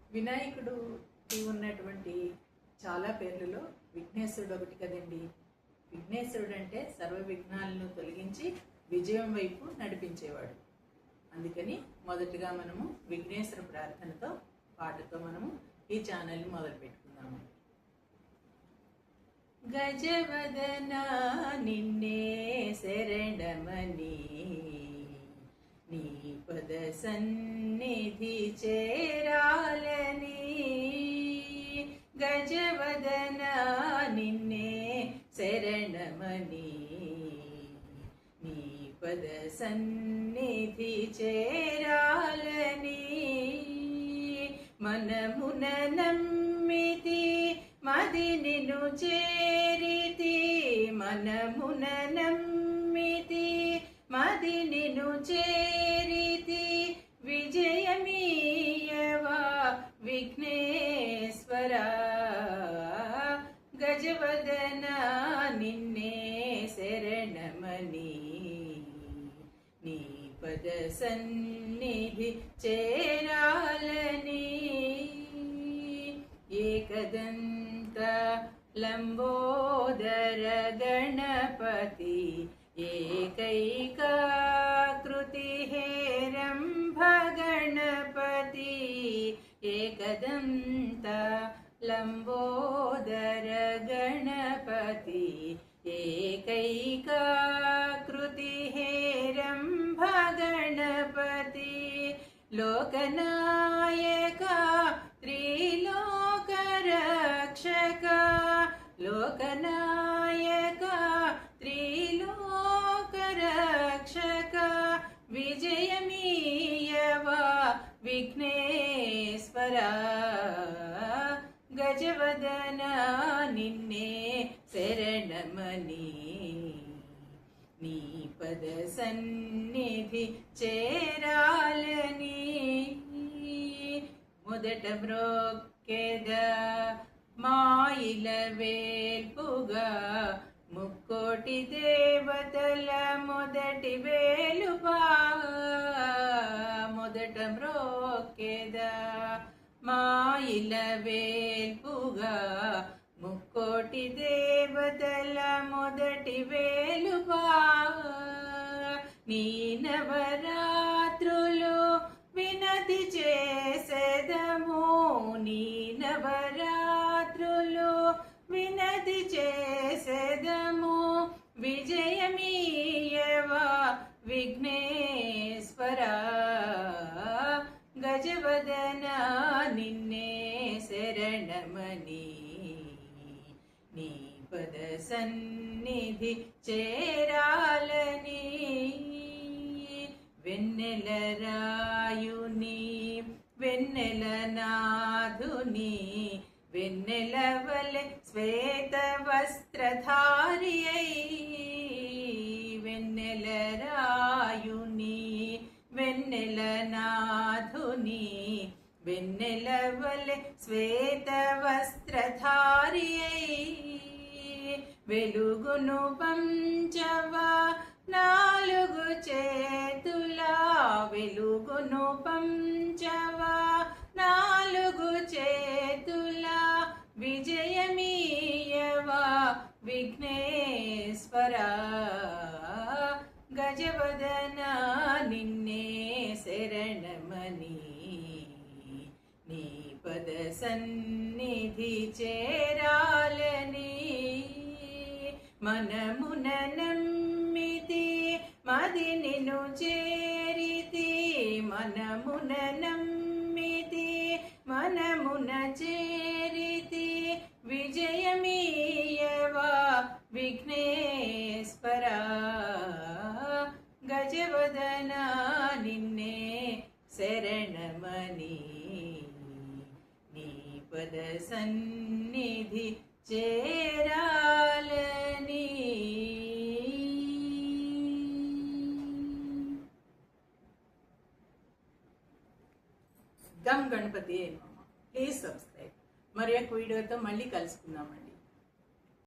వినాయకుడుకి ఉన్నటువంటి చాలా పేర్లలో విఘ్నేశ్వరుడు ఒకటి కదండి. విఘ్నేశ్వరుడు అంటే సర్వ విఘ్నాలను తొలగించి విజయం వైపు నడిపించేవాడు. అందుకని మొదటగా మనము విఘ్నేశ్వర ప్రార్థనతో పాటతో మనము ఈ ఛానల్ని మొదలు పెట్టుకుందాము. గజవదన నిన్నే శరణమని నీ పద సన్నిధి చేరాలని, గజవదన నిన్నే శరణమని నీ పద సన్నిధి చేరాలని, మనమున నమ్మితి మది నిన్ను చేరితి, మనమున నమ్మితి మది నిన్ను చేరితి, విజయమీయవా విఘ్నేశ్వర, గజవదన నిన్నే శరణమని నీ పద సన్నిధి చేరాలని, ఏకదంత లంబోదర గణపతి ఏకైకాకృతి హేరంభ గణపతి, ఏకదంత లంబోదర గణపతి ఏకైకాకృతి హేరంభ గణపతి, లోకనాయక త్రిలోక రక్షక, లోకనాయక త్రిలోక రక్షక, విజయమీయవా విఘ్నేశ్వర, గజవదన నిన్నే శరణమని నీ పద సన్నిధి చేరాలని, మొదట మ్రోక్కెద మాయిల వేల్పుగా ముక్కోటి దేవతల మొదటి వేలుపా, మొదట మ్రోక్కెద మాయిల వేల్పుగా ముక్కోటి దేవతల మొదటి వేలుపా, నీ నవరాత్రులు వినతి చేసేదము, నీ నవరాత్రులు వినతి చేసేదము, విజయమీయవా విఘ్నేశ్వర, గజవదన నిన్నే శరణమని నీ పద సన్నిధి చేరాలని, వెన్నెల రాయుని వెన్నెల నాథుని వెన్నెల వలె శ్వేత వస్త్రధారి అయి, వెన్నెల రాయుని వెన్నెల నాథుని వెన్నెల వలె శ్వేత వస్త్రధారి అయి, వెలుగును పంచవా నాలుగు చేతులా, వెలుగును పంచవా నాలుగు చేతులా, విజయమీయవా విఘ్నేశ్వర, గజవదన నిన్నే శరణమని నీ పద సన్నిధి చేరాలని, మనమున నమ్మితి మది నిన్ను చేరితి, మనమున నమ్మితి మనమున చేరితి, విజయమీయవా విఘ్నేశ్వర, గజవదన నిన్నే శరణమని నీ పద సన్నిధి చేరాలని. గం గణపతి. Please subscribe. మరి ఒక వీడియోతో మళ్ళీ కలుసుకుందామండి.